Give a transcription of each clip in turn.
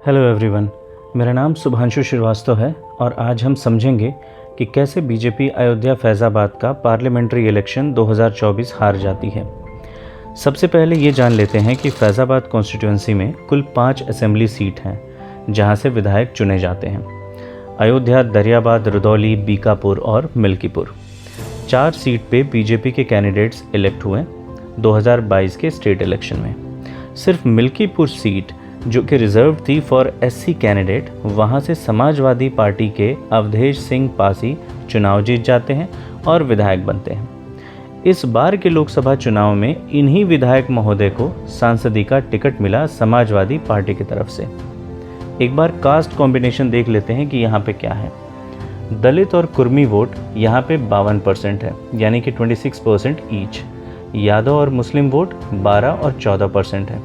Hello everyone, मेरा नाम शुभांशु श्रीवास्तव है और आज हम समझेंगे कि कैसे बीजेपी अयोध्या फैज़ाबाद का पार्लियामेंट्री इलेक्शन 2024 हार जाती है। सबसे पहले ये जान लेते हैं कि फैज़ाबाद कॉन्स्टिट्यूंसी में कुल 5 असेंबली सीट हैं जहां से विधायक चुने जाते हैं। अयोध्या, दरियाबाद, रुदौली, बीकापुर और मिल्कीपुर। 4 सीट पे बीजेपी के कैंडिडेट्स इलेक्ट हुए 2022 के स्टेट इलेक्शन में। सिर्फ मिल्कीपुर सीट जो कि रिजर्व थी फॉर एससी कैंडिडेट, वहां से समाजवादी पार्टी के अवधेश सिंह पासी चुनाव जीत जाते हैं और विधायक बनते हैं। इस बार के लोकसभा चुनाव में इन्हीं विधायक महोदय को सांसदी का टिकट मिला समाजवादी पार्टी की तरफ से। एक बार कास्ट कॉम्बिनेशन देख लेते हैं कि यहाँ पे क्या है। दलित और कुर्मी वोट यहाँ पे 52% है, यानी कि 26% ईच। यादव और मुस्लिम वोट 12 और 14% है।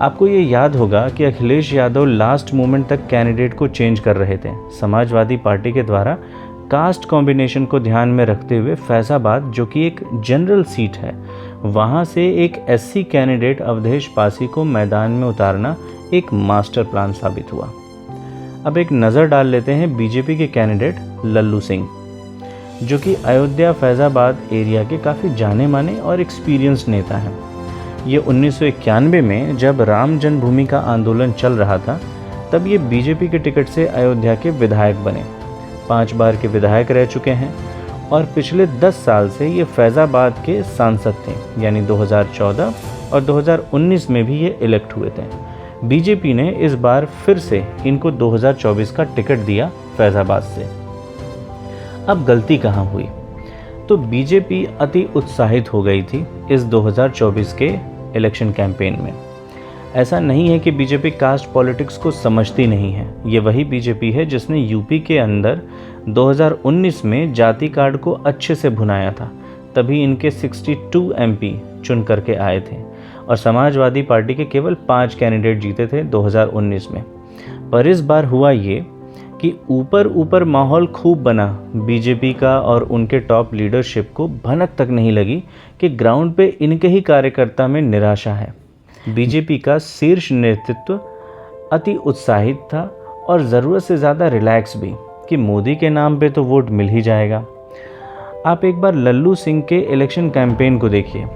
आपको ये याद होगा कि अखिलेश यादव लास्ट मोमेंट तक कैंडिडेट को चेंज कर रहे थे। समाजवादी पार्टी के द्वारा कास्ट कॉम्बिनेशन को ध्यान में रखते हुए फैज़ाबाद, जो कि एक जनरल सीट है, वहाँ से एक एससी कैंडिडेट अवधेश पासी को मैदान में उतारना एक मास्टर प्लान साबित हुआ। अब एक नज़र डाल लेते हैं बीजेपी के कैंडिडेट लल्लू सिंह, जो कि अयोध्या फैज़ाबाद एरिया के काफ़ी जाने माने और एक्सपीरियंस्ड नेता हैं। ये 1991 में जब राम जन्मभूमि का आंदोलन चल रहा था, तब ये बीजेपी के टिकट से अयोध्या के विधायक बने। 5 बार के विधायक रह चुके हैं और पिछले 10 साल से ये फैज़ाबाद के सांसद थे, यानी 2014 और 2019 में भी ये इलेक्ट हुए थे। बीजेपी ने इस बार फिर से इनको 2024 का टिकट दिया फैज़ाबाद से। अब गलती कहाँ हुई? तो बीजेपी अति उत्साहित हो गई थी इस 2024 के इलेक्शन कैंपेन में। ऐसा नहीं है कि बीजेपी कास्ट पॉलिटिक्स को समझती नहीं है। ये वही बीजेपी है जिसने यूपी के अंदर 2019 में जाति कार्ड को अच्छे से भुनाया था, तभी इनके 62 एमपी चुन करके आए थे और समाजवादी पार्टी के केवल 5 कैंडिडेट जीते थे 2019 में। पर इस बार हुआ ये कि ऊपर माहौल खूब बना बीजेपी का और उनके टॉप लीडरशिप को भनक तक नहीं लगी कि ग्राउंड पे इनके ही कार्यकर्ता में निराशा है। बीजेपी का शीर्ष नेतृत्व अति उत्साहित था और ज़रूरत से ज़्यादा रिलैक्स भी कि मोदी के नाम पे तो वोट मिल ही जाएगा। आप एक बार लल्लू सिंह के इलेक्शन कैंपेन को देखिए।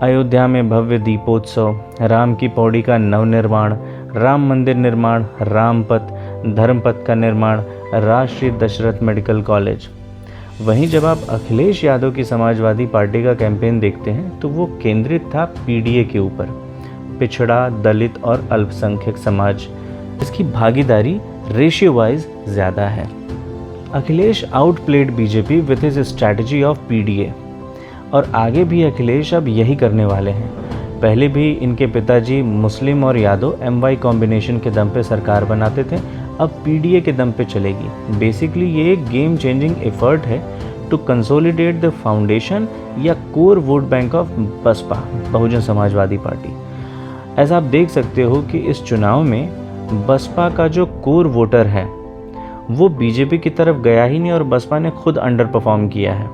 अयोध्या में भव्य दीपोत्सव, राम की पौड़ी का नवनिर्माण, राम मंदिर निर्माण, रामपथ, धर्मपथ का निर्माण, राष्ट्रीय दशरथ मेडिकल कॉलेज। वहीं जब आप अखिलेश यादव की समाजवादी पार्टी का कैंपेन देखते हैं तो वो केंद्रित था पीडीए के ऊपर, पिछड़ा, दलित और अल्पसंख्यक समाज। इसकी भागीदारी रेशियो वाइज ज़्यादा है। Akhilesh outplayed BJP with his strategy of PDA और आगे भी अखिलेश अब यही करने वाले हैं। पहले भी इनके पिताजी मुस्लिम और यादव एमवाई कॉम्बिनेशन के दम पे सरकार बनाते थे, अब पीडीए के दम पे चलेगी। बेसिकली ये एक गेम चेंजिंग एफर्ट है टू कंसोलिडेट द फाउंडेशन या core vote bank of BSP, Bahujan Samajwadi party. ऐसा आप देख सकते हो कि इस चुनाव में बसपा का जो कोर वोटर है वो बीजेपी की तरफ गया ही नहीं और बसपा ने खुद अंडर परफॉर्म किया है।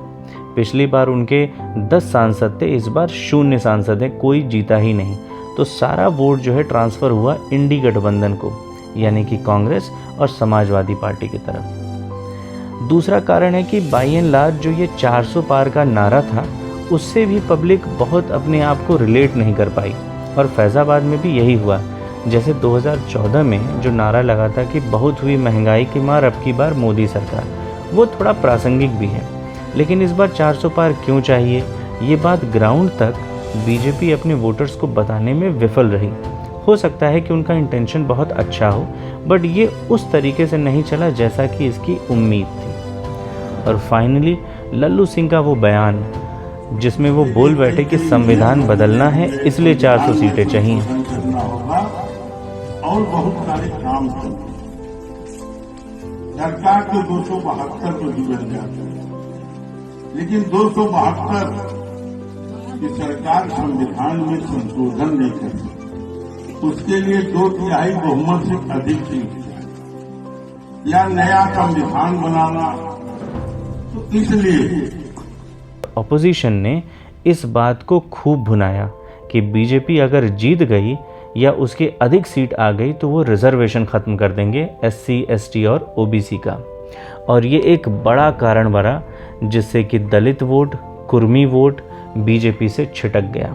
पिछली बार उनके 10 सांसद थे, इस बार 0 सांसद हैं, कोई जीता ही नहीं। तो सारा वोट जो है ट्रांसफ़र हुआ इंडी गठबंधन को, यानी कि कांग्रेस और समाजवादी पार्टी की तरफ। दूसरा कारण है कि बाई एंड लार्ज जो ये 400 पार का नारा था, उससे भी पब्लिक बहुत अपने आप को रिलेट नहीं कर पाई और फैज़ाबाद में भी यही हुआ। जैसे 2014 में जो नारा लगा था कि बहुत हुई महंगाई की मार, अब की बार मोदी सरकार, वो थोड़ा प्रासंगिक भी है। लेकिन इस बार 400 पार क्यों चाहिए, ये बात ग्राउंड तक बीजेपी अपने वोटर्स को बताने में विफल रही। हो सकता है कि उनका इंटेंशन बहुत अच्छा हो, बट ये उस तरीके से नहीं चला जैसा कि इसकी उम्मीद थी। और फाइनली लल्लू सिंह का वो बयान जिसमें वो बोल बैठे कि संविधान बदलना है इसलिए 400 सीटें चाहिए। और बहुत सारे काम सरकार के 272 तो जीवन जाते हैं, लेकिन 272 की सरकार संविधान में संशोधन नहीं कर सकती। उसके लिए 2/3 बहुमत से अधिक चाहिए या नया संविधान बनाना। तो इसलिए ऑपोजिशन ने इस बात को खूब भुनाया कि बीजेपी अगर जीत गई या उसके अधिक सीट आ गई तो वो रिजर्वेशन ख़त्म कर देंगे SC, ST और OBC का। और ये एक बड़ा कारण बना जिससे कि दलित वोट, कुर्मी वोट बीजेपी से छिटक गया।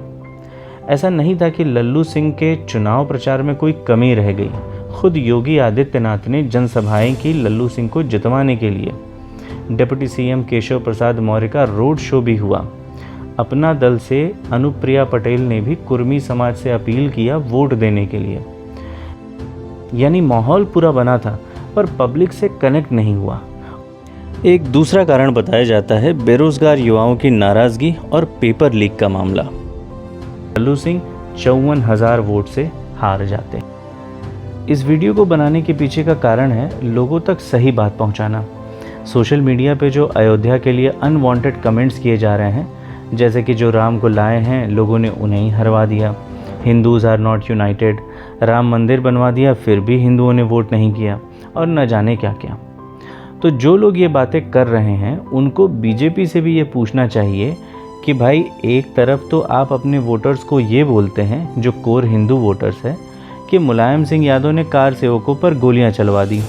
ऐसा नहीं था कि लल्लू सिंह के चुनाव प्रचार में कोई कमी रह गई। खुद योगी आदित्यनाथ ने जनसभाएं की लल्लू सिंह को जितवाने के लिए। डिप्टी CM केशव प्रसाद मौर्य का रोड शो भी हुआ। अपना दल से अनुप्रिया पटेल ने भी कुर्मी समाज से अपील किया वोट देने के लिए। यानी माहौल पूरा बना था पर पब्लिक से कनेक्ट नहीं हुआ। एक दूसरा कारण बताया जाता है बेरोजगार युवाओं की नाराजगी और पेपर लीक का मामला। लल्लू सिंह 54,000 वोट से हार जाते। इस वीडियो को बनाने के पीछे का कारण है लोगों तक सही बात पहुंचाना। सोशल मीडिया पे जो अयोध्या के लिए अनवांटेड कमेंट्स किए जा रहे हैं, जैसे कि जो राम को लाए हैं लोगों ने उन्हें ही हरवा दिया, Hindus are not united, Ram Mandir बनवा दिया फिर भी हिंदुओं ने वोट नहीं किया, और न जाने क्या क्या। तो जो लोग ये बातें कर रहे हैं उनको बीजेपी से भी ये पूछना चाहिए कि भाई, एक तरफ तो आप अपने वोटर्स को ये बोलते हैं जो कोर हिंदू वोटर्स है कि मुलायम सिंह यादव ने कार सेवकों पर गोलियां चलवा दी,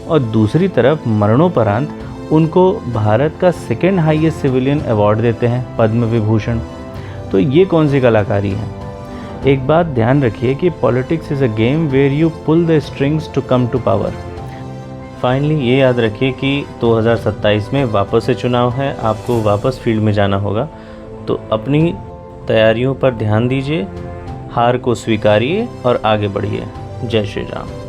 और दूसरी तरफ मरणोपरांत उनको भारत का सेकेंड हाईएस्ट सिविलियन अवार्ड देते हैं, पद्म विभूषण। तो ये कौन सी कलाकारी है? एक बात ध्यान रखिए कि politics is a game where you pull the strings to come to power. Finally ये याद रखिए कि 2027 में वापस से चुनाव है, आपको वापस फील्ड में जाना होगा, तो अपनी तैयारियों पर ध्यान दीजिए, हार को स्वीकारिए और आगे बढ़िए। जय श्री राम।